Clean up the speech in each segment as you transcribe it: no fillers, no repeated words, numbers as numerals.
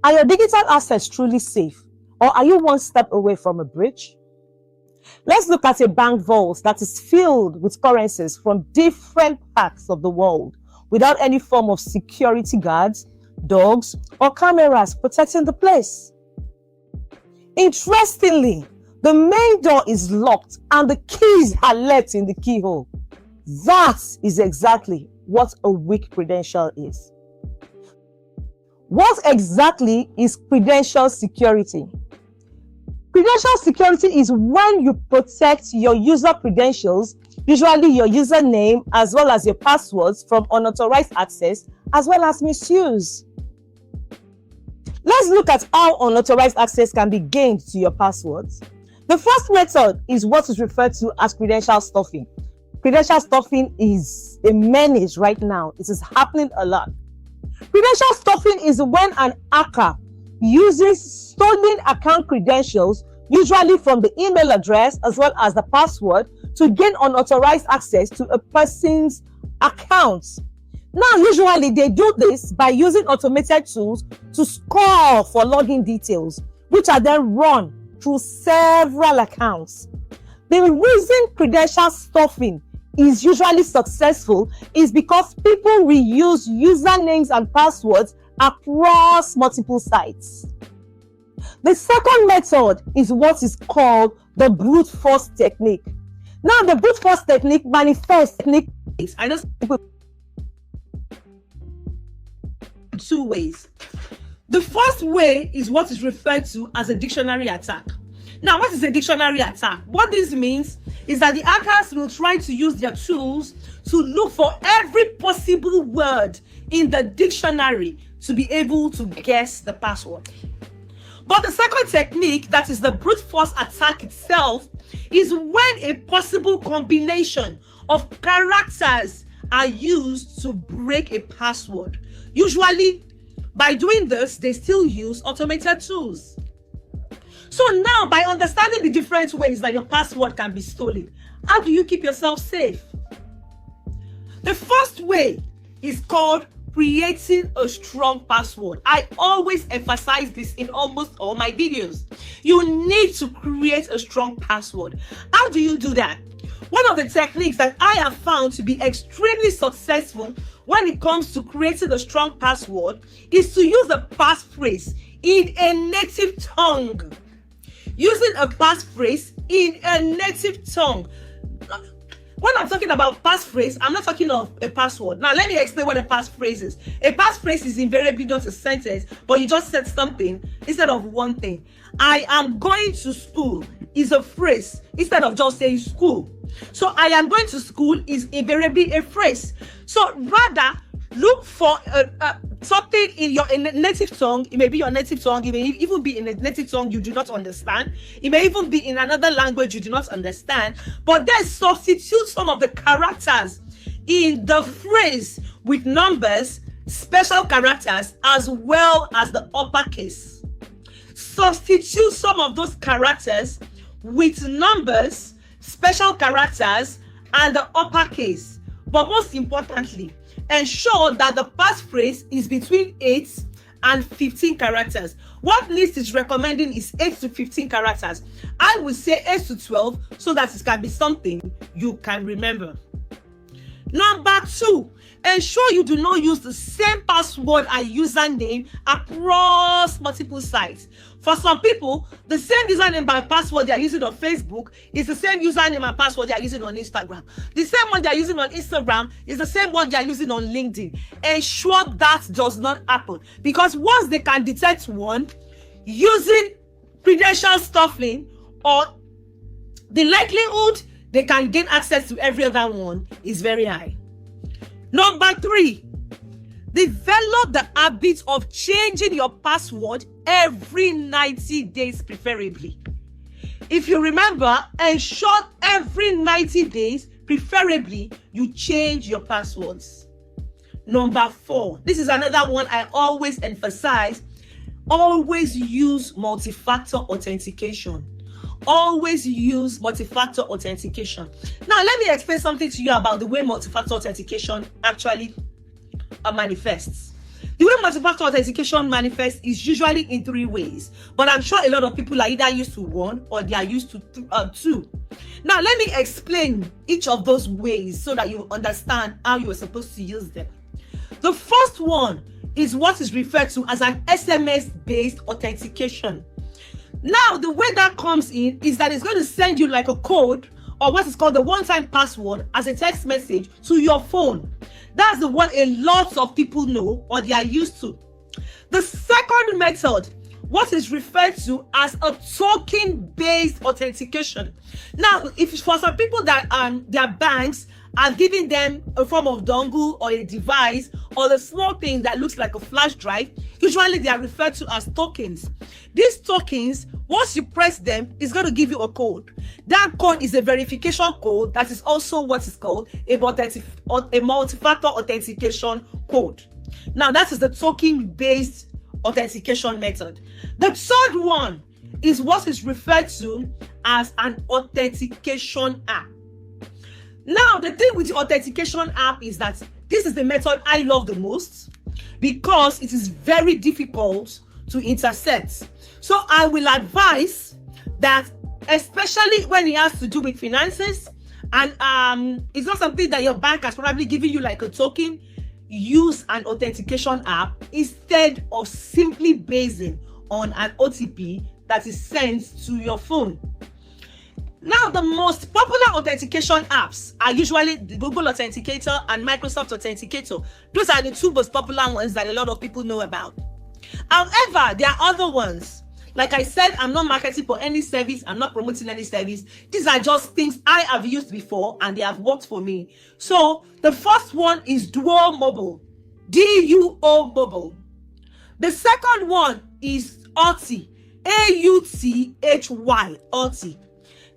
Are your digital assets truly safe, or are you one step away from a breach? Let's look at a bank vault that is filled with currencies from different parts of the world without any form of security guards, dogs, or cameras protecting the place. Interestingly, the main door is locked and the keys are left in the keyhole. That is exactly what a weak credential is. What exactly is credential security? Credential security is when you protect your user credentials, usually your username as well as your passwords, from unauthorized access as well as misuse. Let's look at how unauthorized access can be gained to your passwords. The first method is what is referred to as credential stuffing. Credential stuffing is a menace right now. It is happening a lot. Credential stuffing is when an hacker uses stolen account credentials, usually from the email address as well as the password, to gain unauthorized access to a person's accounts. Now, usually they do this by using automated tools to score for login details, which are then run through several accounts. The reason credential stuffing is usually successful is because people reuse usernames and passwords across multiple sites. The second method is what is called the brute force technique. Now, the brute force technique manifests I know people two ways. The first way is what is referred to as a dictionary attack. Now, what is a dictionary attack? What this means is that the hackers will try to use their tools to look for every possible word in the dictionary to be able to guess the password. But the second technique, that is the brute force attack itself, is when a possible combination of characters are used to break a password. Usually, by doing this, they still use automated tools. So now, by understanding the different ways that your password can be stolen, how do you keep yourself safe? The first way is called creating a strong password. I always emphasize this in almost all my videos. You need to create a strong password. How do you do that? One of the techniques that I have found to be extremely successful when it comes to creating a strong password is to use a passphrase in a native tongue. Using a passphrase in a native tongue. When I'm talking about passphrase, I'm not talking of a password. Now, let me explain what a passphrase is. A passphrase is invariably not a sentence, but you just said something instead of one thing. I am going to school is a phrase instead of just saying school. So I am going to school is invariably a phrase. So rather, look for something in a native tongue. It may be your native tongue. It may even be in a native tongue you do not understand. It may even be in another language you do not understand. But then substitute some of the characters in the phrase with numbers, special characters, as well as the uppercase. Substitute some of those characters with numbers, special characters, and the uppercase. But most importantly, ensure that the passphrase is between 8 and 15 characters. What NIST is recommending is 8 to 15 characters. I would say 8 to 12 so that it can be something you can remember. Number 2, ensure you do not use the same password and username across multiple sites. For some people, the same username and password they are using on Facebook is the same username and password they are using on Instagram. The same one they are using on Instagram is the same one they are using on LinkedIn. Ensure that does not happen, because once they can detect one using credential stuffing, or the likelihood they can gain access to every other one is very high. Number 3, develop the habit of changing your password every 90 days preferably. If you remember, ensure every 90 days preferably you change your passwords. Number 4, this is another one I always emphasize. Always use multi-factor authentication. Always use multi-factor authentication. Now, let me explain something to you about the way multi-factor authentication actually manifests. The way multi-factor authentication manifests is usually in 3 ways, but I'm sure a lot of people are either used to 1 or they are used to 2. Now, let me explain each of those ways so that you understand how you are supposed to use them. The first one is what is referred to as an SMS-based authentication. Now, the way that comes in is that it's going to send you like a code or what is called the one-time password as a text message to your phone. That's the one a lot of people know or they are used to. The second method, what is referred to as a token-based authentication. Now, if for some people that their banks are giving them a form of dongle or a device or the small thing that looks like a flash drive, usually they are referred to as tokens. These tokens, once you press them, it's going to give you a code. That code is a verification code that is also what is called a multi-factor authentication code. Now, that is the token-based authentication method. The third one is what is referred to as an authentication app. Now, the thing with the authentication app is that this is the method I love the most because it is very difficult to intercept. So I will advise that, especially when it has to do with finances, and it's not something that your bank has probably given you like a token, use an authentication app instead of simply basing on an OTP that is sent to your phone. Now, the most popular authentication apps are usually the Google Authenticator and Microsoft Authenticator. Those are the 2 most popular ones that a lot of people know about. However, there are other ones. Like I said, I'm not marketing for any service. I'm not promoting any service. These are just things I have used before and they have worked for me. So the first one is Duo Mobile. D-U-O Mobile. The second one is Authy. A-U-T-H-Y. Authy.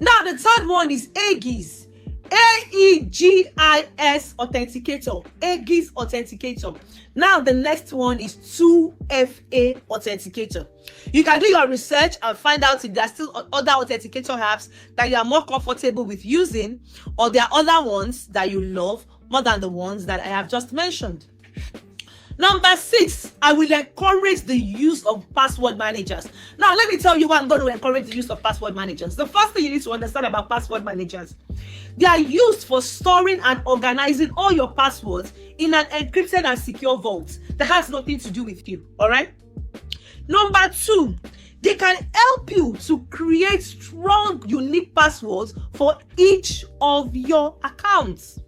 Now, the third one is Aegis. A-E-G-I-S Authenticator. Aegis Authenticator. Now, the next one is 2FA Authenticator. You can do your research and find out if there are still other authenticator apps that you are more comfortable with using, or there are other ones that you love more than the ones that I have just mentioned. Number 6, I will encourage the use of password managers. Now, let me tell you why I'm going to encourage the use of password managers. The first thing you need to understand about password managers, they are used for storing and organizing all your passwords in an encrypted and secure vault that has nothing to do with you, all right? Number 2, they can help you to create strong, unique passwords for each of your accounts.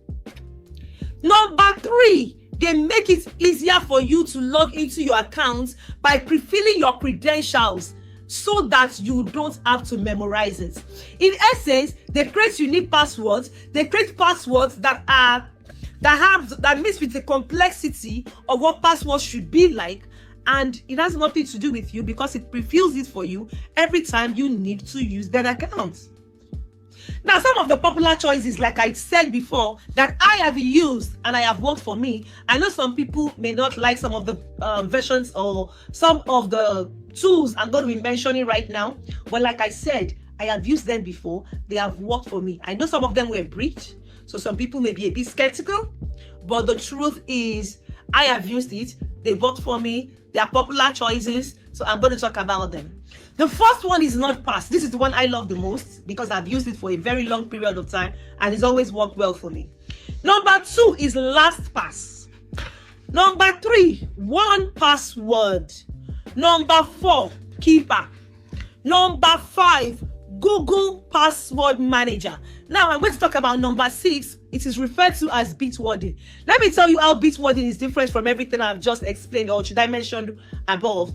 Number 3, they make it easier for you to log into your accounts by pre-filling your credentials so that you don't have to memorize it. In essence, they create unique passwords. They create passwords that mix with the complexity of what passwords should be like, and it has nothing to do with you because it pre-fills it for you every time you need to use that account. Now, some of the popular choices, like I said before, that I have used and I have worked for me. I know some people may not like some of the versions or some of the tools I'm going to be mentioning right now. But like I said, I have used them before. They have worked for me. I know some of them were breached, so some people may be a bit skeptical. But the truth is, I have used it. They worked for me. They are popular choices, so I'm going to talk about them. The first one is NordPass. This is the one I love the most because I've used it for a very long period of time and it's always worked well for me. Number 2 is LastPass. Number 3, 1Password. Number 4, Keeper. Number 5, Google Password Manager. Now I'm going to talk about number 6. It is referred to as Bitwarden. Let me tell you how Bitwarden is different from everything I've just explained, or should I mention above.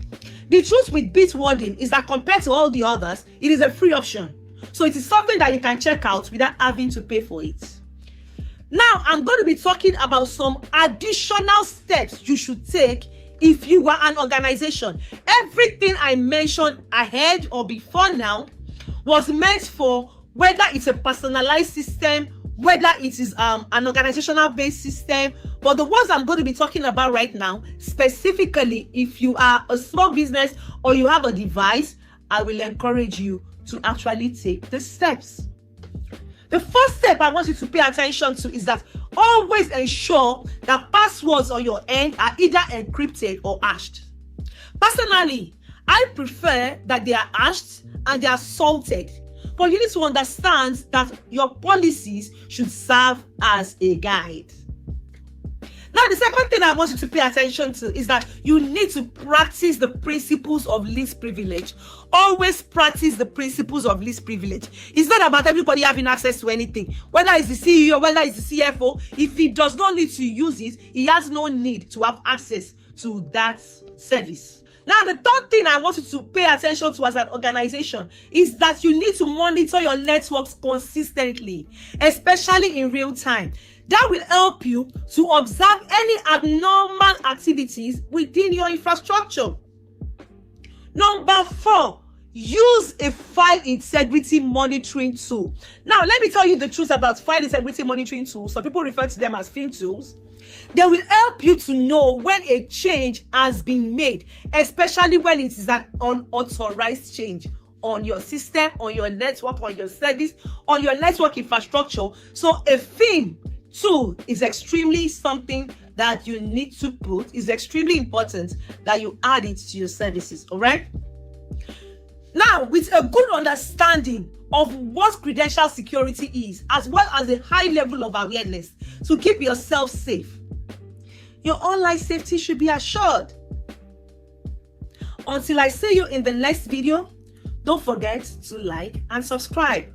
The truth with Bitwarden is that compared to all the others, it is a free option. So it is something that you can check out without having to pay for it. Now, I'm going to be talking about some additional steps you should take if you are an organization. Everything I mentioned ahead or before now was meant for whether it's a personalized system, whether it is an organizational based system. But the ones I'm going to be talking about right now, specifically if you are a small business or you have a device, I will encourage you to actually take the steps. The first step I want you to pay attention to is that always ensure that passwords on your end are either encrypted or hashed. Personally, I prefer that they are hashed and they are salted, but you need to understand that your policies should serve as a guide. Now, the second thing I want you to pay attention to is that you need to practice the principles of least privilege. Always practice the principles of least privilege. It's not about everybody having access to anything. Whether it's the CEO, whether it's the CFO, if he does not need to use it, he has no need to have access to that service. Now, the third thing I want you to pay attention to as an organization is that you need to monitor your networks consistently, especially in real time. That will help you to observe any abnormal activities within your infrastructure. Number 4, use a file integrity monitoring tool. Now, let me tell you the truth about file integrity monitoring tools. Some people refer to them as FIM tools. They will help you to know when a change has been made, especially when it is an unauthorized change on your system, on your network, on your service, on your network infrastructure. So a FIM tool is extremely something that you need to put. It's extremely important that you add it to your services. All right. Now, with a good understanding of what credential security is, as well as a high level of awareness to keep yourself safe, your online safety should be assured. Until I see you in the next video, don't forget to like and subscribe.